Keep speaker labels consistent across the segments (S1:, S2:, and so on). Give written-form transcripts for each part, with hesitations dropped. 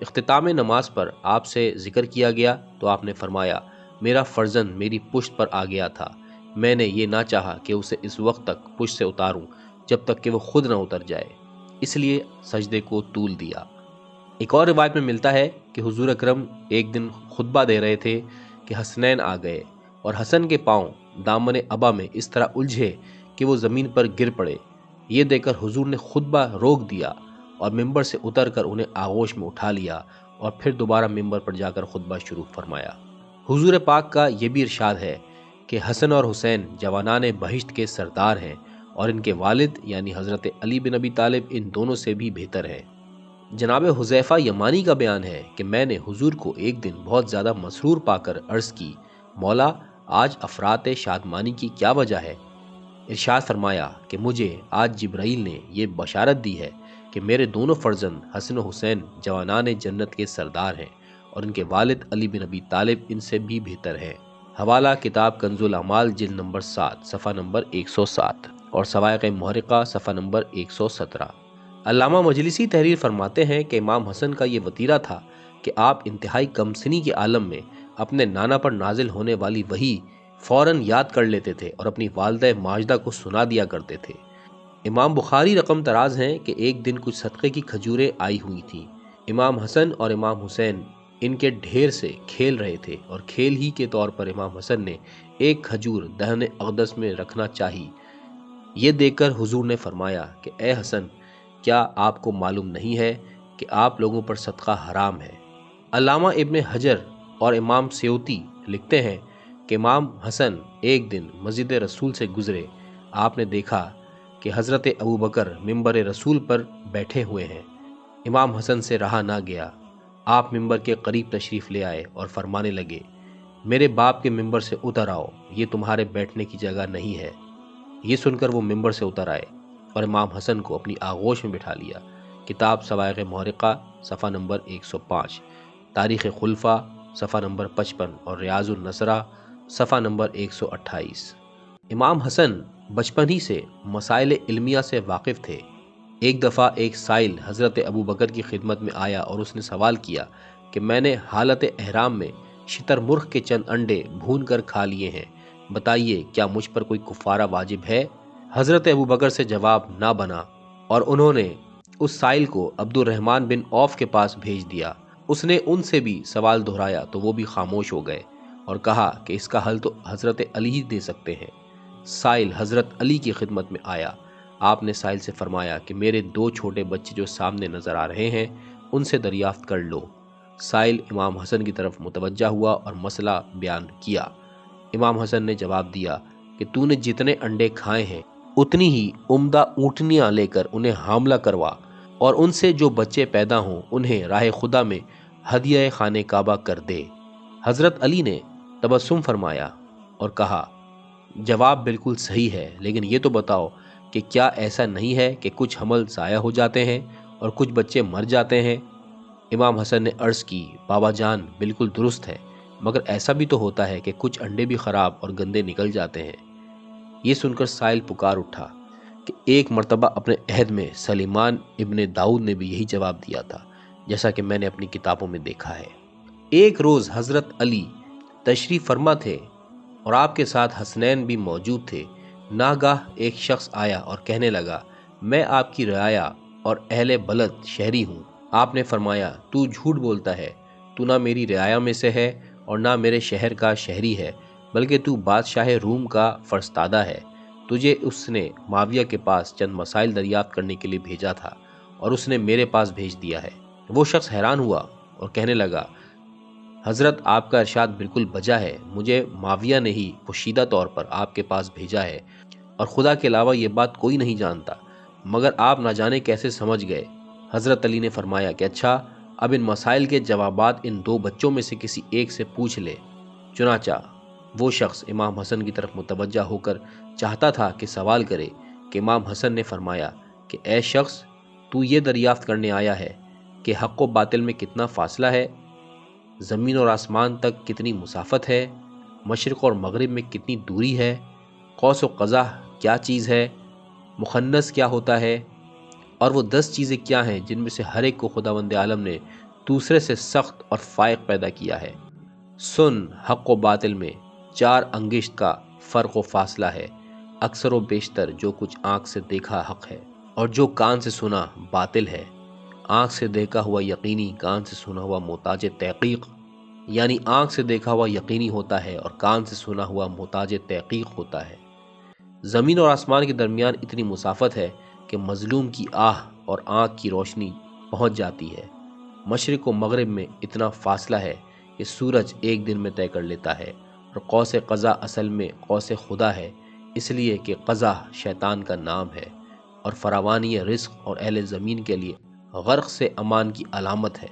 S1: اختتام نماز پر آپ سے ذکر کیا گیا تو آپ نے فرمایا، میرا فرزند میری پشت پر آ گیا تھا، میں نے یہ نہ چاہا کہ اسے اس وقت تک پشت سے اتاروں جب تک کہ وہ خود نہ اتر جائے، اس لیے سجدے کو طول دیا۔ ایک اور روایت میں ملتا ہے کہ حضور اکرم ایک دن خطبہ دے رہے تھے کہ حسنین آ گئے اور حسن کے پاؤں دامن ابا میں اس طرح الجھے کہ وہ زمین پر گر پڑے۔ یہ دیکھ کر حضور نے خطبہ روک دیا اور ممبر سے اتر کر انہیں آغوش میں اٹھا لیا اور پھر دوبارہ ممبر پر جا کر خطبہ شروع فرمایا۔ حضور پاک کا یہ بھی ارشاد ہے کہ حسن اور حسین جوانان بہشت کے سردار ہیں اور ان کے والد یعنی حضرت علی بن ابی طالب ان دونوں سے بھی بہتر ہیں۔ جناب حذیفہ یمانی کا بیان ہے کہ میں نے حضور کو ایک دن بہت زیادہ مسرور پا کر عرض کی، مولا آج افراط شادمانی کی کیا وجہ ہے؟ ارشاد فرمایا کہ مجھے آج جبرائیل نے یہ بشارت دی ہے کہ میرے دونوں فرزند حسن و حسین جوانان جنت کے سردار ہیں اور ان کے والد علی بن ابی طالب ان سے بھی بہتر ہیں۔ حوالہ کتاب کنز الاعمال جلد نمبر 7 صفحہ نمبر 107 اور سوائق محرقہ صفحہ نمبر 117۔ علامہ مجلسی تحریر فرماتے ہیں کہ امام حسن کا یہ وتیرہ تھا کہ آپ انتہائی کم سنی کے عالم میں اپنے نانا پر نازل ہونے والی وحی فوراً یاد کر لیتے تھے اور اپنی والدہ ماجدہ کو سنا دیا کرتے تھے۔ امام بخاری رقم تراز ہیں کہ ایک دن کچھ صدقے کی کھجوریں آئی ہوئی تھیں۔ امام حسن اور امام حسین ان کے ڈھیر سے کھیل رہے تھے اور کھیل ہی کے طور پر امام حسن نے ایک کھجور دہن اقدس میں رکھنا چاہی۔ یہ دیکھ کر حضور نے فرمایا کہ اے حسن، کیا آپ کو معلوم نہیں ہے کہ آپ لوگوں پر صدقہ حرام ہے؟ علامہ ابن حجر اور امام سیوطی لکھتے ہیں کہ امام حسن ایک دن مسجد رسول سے گزرے، آپ نے دیکھا کہ حضرت ابوبکر ممبر رسول پر بیٹھے ہوئے ہیں۔ امام حسن سے رہا نہ گیا، آپ ممبر کے قریب تشریف لے آئے اور فرمانے لگے، میرے باپ کے ممبر سے اتر آؤ، یہ تمہارے بیٹھنے کی جگہ نہیں ہے۔ یہ سن کر وہ ممبر سے اتر آئے اور امام حسن کو اپنی آغوش میں بٹھا لیا۔ کتاب سوائق محرقہ صفحہ نمبر 105، تاریخ خلفاء صفحہ نمبر 55 اور ریاض النصرہ صفحہ نمبر 128۔ امام حسن بچپن ہی سے مسائل علمیہ سے واقف تھے۔ ایک دفعہ ایک سائل حضرت ابوبکر کی خدمت میں آیا اور اس نے سوال کیا کہ میں نے حالت احرام میں شتر مرغ کے چند انڈے بھون کر کھا لیے ہیں، بتائیے کیا مجھ پر کوئی کفارہ واجب ہے؟ حضرت ابوبکر سے جواب نہ بنا اور انہوں نے اس سائل کو عبد الرحمن بن عوف کے پاس بھیج دیا۔ اس نے ان سے بھی سوال دہرایا تو وہ بھی خاموش ہو گئے اور کہا کہ اس کا حل تو حضرت علی ہی دے سکتے ہیں۔ سائل حضرت علی کی خدمت میں آیا، آپ نے سائل سے فرمایا کہ میرے 2 چھوٹے بچے جو سامنے نظر آ رہے ہیں ان سے دریافت کر لو۔ سائل امام حسن کی طرف متوجہ ہوا اور مسئلہ بیان کیا۔ امام حسن نے جواب دیا کہ تو نے جتنے انڈے کھائے ہیں اتنی ہی عمدہ اونٹنیاں لے کر انہیں حاملہ کروا اور ان سے جو بچے پیدا ہوں انہیں راہ خدا میں ہدیہ خانہ کعبہ کر دے۔ حضرت علی نے تبسم فرمایا اور کہا، جواب بالکل صحیح ہے، لیکن یہ تو بتاؤ کہ کیا ایسا نہیں ہے کہ کچھ حمل ضائع ہو جاتے ہیں اور کچھ بچے مر جاتے ہیں؟ امام حسن نے عرض کی، بابا جان بالکل درست ہے، مگر ایسا بھی تو ہوتا ہے کہ کچھ انڈے بھی خراب اور گندے نکل جاتے ہیں۔ یہ سن کر سائل پکار اٹھا کہ ایک مرتبہ اپنے عہد میں سلیمان ابن داؤد نے بھی یہی جواب دیا تھا، جیسا کہ میں نے اپنی کتابوں میں دیکھا ہے۔ ایک روز حضرت علی تشریف فرما تھے اور آپ کے ساتھ حسنین بھی موجود تھے۔ ناگاہ ایک شخص آیا اور کہنے لگا، میں آپ کی رعایا اور اہل بلد شہری ہوں۔ آپ نے فرمایا، تو جھوٹ بولتا ہے، تو نہ میری رعایا میں سے ہے اور نہ میرے شہر کا شہری ہے، بلکہ تو بادشاہ روم کا فرستادہ ہے۔ تجھے اس نے معاویہ کے پاس چند مسائل دریافت کرنے کے لیے بھیجا تھا اور اس نے میرے پاس بھیج دیا ہے۔ وہ شخص حیران ہوا اور کہنے لگا، حضرت آپ کا ارشاد بالکل بجا ہے، مجھے معاویہ نے ہی پوشیدہ طور پر آپ کے پاس بھیجا ہے اور خدا کے علاوہ یہ بات کوئی نہیں جانتا، مگر آپ نہ جانے کیسے سمجھ گئے۔ حضرت علی نے فرمایا کہ اچھا، اب ان مسائل کے جوابات ان 2 بچوں میں سے کسی ایک سے پوچھ لے۔ چنانچہ وہ شخص امام حسن کی طرف متوجہ ہو کر چاہتا تھا کہ سوال کرے کہ امام حسن نے فرمایا کہ اے شخص، تو یہ دریافت کرنے آیا ہے کہ حق و باطل میں کتنا فاصلہ ہے، زمین اور آسمان تک کتنی مسافت ہے، مشرق اور مغرب میں کتنی دوری ہے، قوس و قزح کیا چیز ہے، مخنث کیا ہوتا ہے، اور وہ 10 چیزیں کیا ہیں جن میں سے ہر ایک کو خداوند عالم نے دوسرے سے سخت اور فائق پیدا کیا ہے۔ سن حق و باطل میں 4 انگشت کا فرق و فاصلہ ہے۔ اکثر و بیشتر جو کچھ آنکھ سے دیکھا حق ہے اور جو کان سے سنا باطل ہے۔ آنکھ سے دیکھا ہوا یقینی، کان سے سنا ہوا محتاج تحقیق، یعنی آنکھ سے دیکھا ہوا یقینی ہوتا ہے اور کان سے سنا ہوا محتاج تحقیق ہوتا ہے۔ زمین اور آسمان کے درمیان اتنی مسافت ہے کہ مظلوم کی آہ اور آنکھ کی روشنی پہنچ جاتی ہے۔ مشرق و مغرب میں اتنا فاصلہ ہے کہ سورج ایک دن میں طے کر لیتا ہے، اور قوس قزح اصل میں قوس خدا ہے، اس لیے کہ قزح شیطان کا نام ہے، اور فراوانی رزق اور اہل زمین کے لیے غرق سے امان کی علامت ہے۔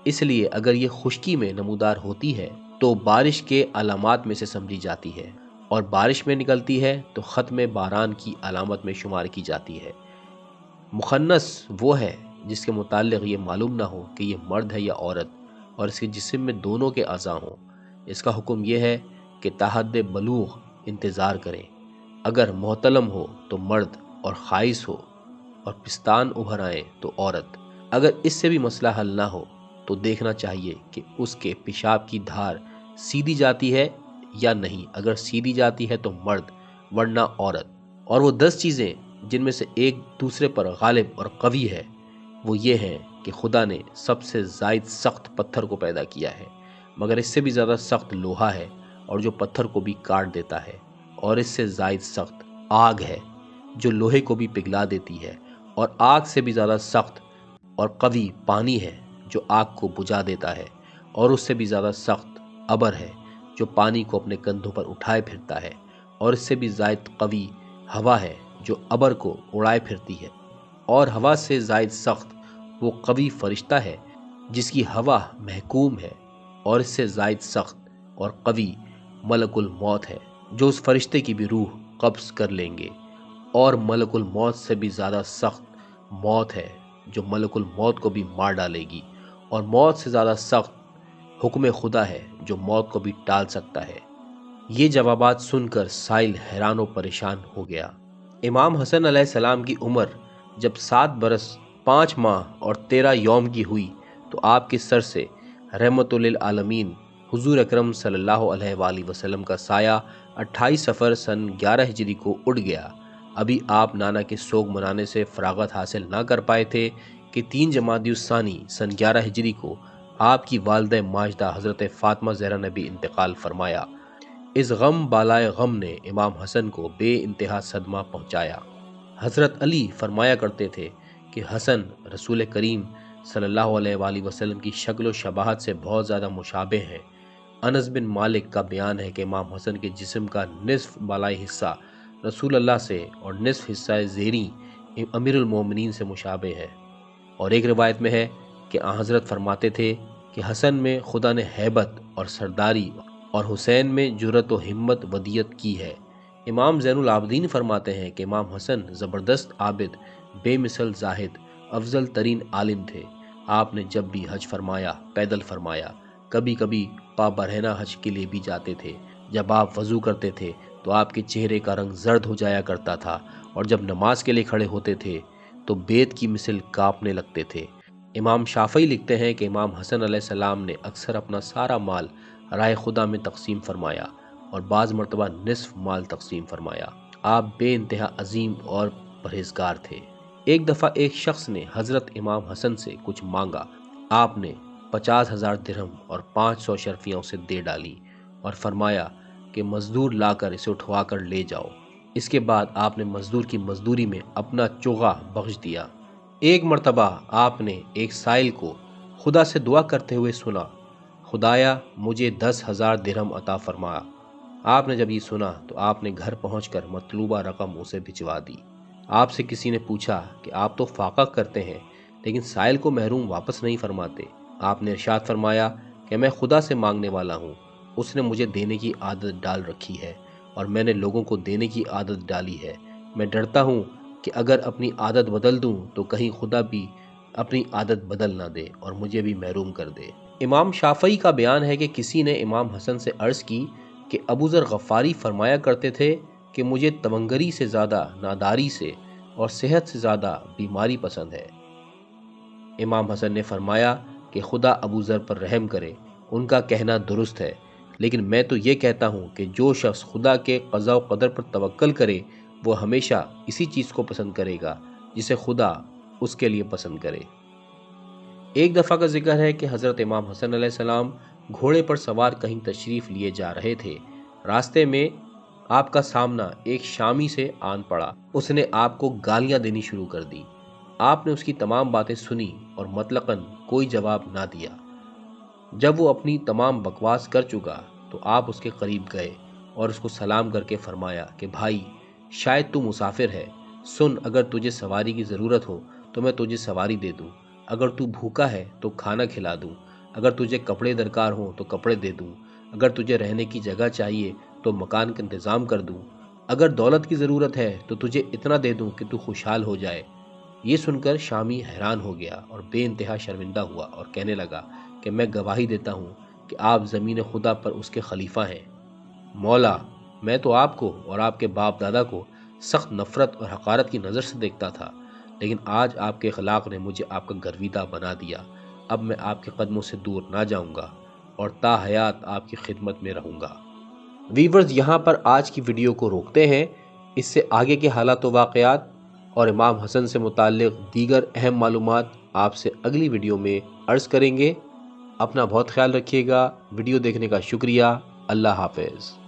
S1: اس لیے اگر یہ خشکی میں نمودار ہوتی ہے تو بارش کے علامات میں سے سمجھی جاتی ہے، اور بارش میں نکلتی ہے تو ختم باران کی علامت میں شمار کی جاتی ہے۔ مخنث وہ ہے جس کے متعلق یہ معلوم نہ ہو کہ یہ مرد ہے یا عورت، اور اس کے جسم میں دونوں کے اعضاء ہوں۔ اس کا حکم یہ ہے کہ تاحد بلوغ انتظار کریں۔ اگر محتلم ہو تو مرد اور خائص ہو اور پستان ابھر آئیں تو عورت۔ اگر اس سے بھی مسئلہ حل نہ ہو تو دیکھنا چاہیے کہ اس کے پیشاب کی دھار سیدھی جاتی ہے یا نہیں۔ اگر سیدھی جاتی ہے تو مرد، ورنہ عورت۔ اور وہ 10 چیزیں جن میں سے ایک دوسرے پر غالب اور قوی ہے وہ یہ ہیں کہ خدا نے سب سے زائد سخت پتھر کو پیدا کیا ہے، مگر اس سے بھی زیادہ سخت لوہا ہے اور جو پتھر کو بھی کاٹ دیتا ہے، اور اس سے زائد سخت آگ ہے جو لوہے کو بھی پگھلا دیتی ہے، اور آگ سے بھی زیادہ سخت اور قوی پانی ہے جو آگ کو بجھا دیتا ہے، اور اس سے بھی زیادہ سخت ابر ہے جو پانی کو اپنے کندھوں پر اٹھائے پھرتا ہے، اور اس سے بھی زائد قوی ہوا ہے جو ابر کو اڑائے پھرتی ہے، اور ہوا سے زائد سخت وہ قوی فرشتہ ہے جس کی ہوا محکوم ہے، اور اس سے زائد سخت اور قوی ملک الموت ہے جو اس فرشتے کی بھی روح قبض کر لیں گے، اور ملک الموت سے بھی زیادہ سخت موت ہے جو ملک الموت کو بھی مار ڈالے گی، اور موت سے زیادہ سخت حکم خدا ہے جو موت کو بھی ٹال سکتا ہے۔ یہ جوابات سن کر سائل حیران و پریشان ہو گیا۔ امام حسن علیہ السلام کی عمر جب 7 برس 5 ماہ اور 13 یوم کی ہوئی تو آپ کے سر سے رحمت للعالمین حضور اکرم صلی اللہ علیہ وآلہ وسلم کا سایہ 28 صفر سن 11 ہجری کو اڑ گیا۔ ابھی آپ نانا کے سوگ منانے سے فراغت حاصل نہ کر پائے تھے کہ 3 جمادی الثانی سن 11 ہجری کو آپ کی والدہ ماجدہ حضرت فاطمہ زہرا نے بھی انتقال فرمایا۔ اس غم بالائے غم نے امام حسن کو بے انتہا صدمہ پہنچایا۔ حضرت علی فرمایا کرتے تھے کہ حسن رسول کریم صلی اللہ علیہ وآلہ وسلم کی شکل و شباہت سے بہت زیادہ مشابہ ہیں۔ انس بن مالک کا بیان ہے کہ امام حسن کے جسم کا نصف بالائی حصہ رسول اللہ سے اور نصف حصہ زیریں امیر المومنین سے مشابہ ہے۔ اور ایک روایت میں ہے کہ آن حضرت فرماتے تھے کہ حسن میں خدا نے ہیبت اور سرداری اور حسین میں جرأت و ہمت ودیت کی ہے۔ امام زین العابدین فرماتے ہیں کہ امام حسن زبردست عابد، بے مثل زاہد، افضل ترین عالم تھے۔ آپ نے جب بھی حج فرمایا پیدل فرمایا، کبھی کبھی پا برہنہ حج کے لیے بھی جاتے تھے۔ جب آپ وضو کرتے تھے تو آپ کے چہرے کا رنگ زرد ہو جایا کرتا تھا، اور جب نماز کے لیے کھڑے ہوتے تھے تو بیت کی مثل کانپنے لگتے تھے۔ امام شافعی لکھتے ہیں کہ امام حسن علیہ السلام نے اکثر اپنا سارا مال راہ خدا میں تقسیم فرمایا، اور بعض مرتبہ نصف مال تقسیم فرمایا۔ آپ بے انتہا عظیم اور پرہیزگار تھے۔ ایک دفعہ ایک شخص نے حضرت امام حسن سے کچھ مانگا۔ آپ نے 50,000 درہم اور 500 شرفیاں اسے دے ڈالی اور فرمایا کہ مزدور لا کر اسے اٹھوا کر لے جاؤ۔ اس کے بعد آپ نے مزدور کی مزدوری میں اپنا چوغہ بخش دیا۔ ایک مرتبہ آپ نے ایک سائل کو خدا سے دعا کرتے ہوئے سنا، خدایا مجھے 10,000 درہم عطا فرما۔ آپ نے جب یہ سنا تو آپ نے گھر پہنچ کر مطلوبہ رقم اسے بھجوا دی۔ آپ سے کسی نے پوچھا کہ آپ تو فاقہ کرتے ہیں لیکن سائل کو محروم واپس نہیں فرماتے۔ آپ نے ارشاد فرمایا کہ میں خدا سے مانگنے والا ہوں، اس نے مجھے دینے کی عادت ڈال رکھی ہے اور میں نے لوگوں کو دینے کی عادت ڈالی ہے۔ میں ڈرتا ہوں کہ اگر اپنی عادت بدل دوں تو کہیں خدا بھی اپنی عادت بدل نہ دے اور مجھے بھی محروم کر دے۔ امام شافعی کا بیان ہے کہ کسی نے امام حسن سے عرض کی کہ ابو ذر غفاری فرمایا کرتے تھے کہ مجھے تونگری سے زیادہ ناداری سے اور صحت سے زیادہ بیماری پسند ہے۔ امام حسن نے فرمایا کہ خدا ابو ذر پر رحم کرے، ان کا کہنا درست ہے، لیکن میں تو یہ کہتا ہوں کہ جو شخص خدا کے قضاء و قدر پر توکل کرے وہ ہمیشہ اسی چیز کو پسند کرے گا جسے خدا اس کے لیے پسند کرے۔ ایک دفعہ کا ذکر ہے کہ حضرت امام حسن علیہ السلام گھوڑے پر سوار کہیں تشریف لیے جا رہے تھے۔ راستے میں آپ کا سامنا ایک شامی سے آن پڑا۔ اس نے آپ کو گالیاں دینی شروع کر دی۔ آپ نے اس کی تمام باتیں سنی اور مطلقاً کوئی جواب نہ دیا۔ جب وہ اپنی تمام بکواس کر چکا تو آپ اس کے قریب گئے اور اس کو سلام کر کے فرمایا کہ بھائی، شاید تو مسافر ہے، سن، اگر تجھے سواری کی ضرورت ہو تو میں تجھے سواری دے دوں، اگر تو بھوکا ہے تو کھانا کھلا دوں، اگر تجھے کپڑے درکار ہوں تو کپڑے دے دوں، اگر تجھے رہنے کی جگہ چاہیے تو مکان کا انتظام کر دوں، اگر دولت کی ضرورت ہے تو تجھے اتنا دے دوں کہ تو خوشحال ہو جائے۔ یہ سن کر شامی حیران ہو گیا اور بے انتہا شرمندہ ہوا اور کہنے لگا کہ میں گواہی دیتا ہوں کہ آپ زمین خدا پر اس کے خلیفہ ہیں۔ مولا، میں تو آپ کو اور آپ کے باپ دادا کو سخت نفرت اور حقارت کی نظر سے دیکھتا تھا، لیکن آج آپ کے اخلاق نے مجھے آپ کا گرویدہ بنا دیا۔ اب میں آپ کے قدموں سے دور نہ جاؤں گا اور تا حیات آپ کی خدمت میں رہوں گا۔ ویورز، یہاں پر آج کی ویڈیو کو روکتے ہیں۔ اس سے آگے کے حالات و واقعات اور امام حسن سے متعلق دیگر اہم معلومات آپ سے اگلی ویڈیو میں عرض کریں گے۔ اپنا بہت خیال رکھیے گا۔ ویڈیو دیکھنے کا شکریہ۔ اللہ حافظ۔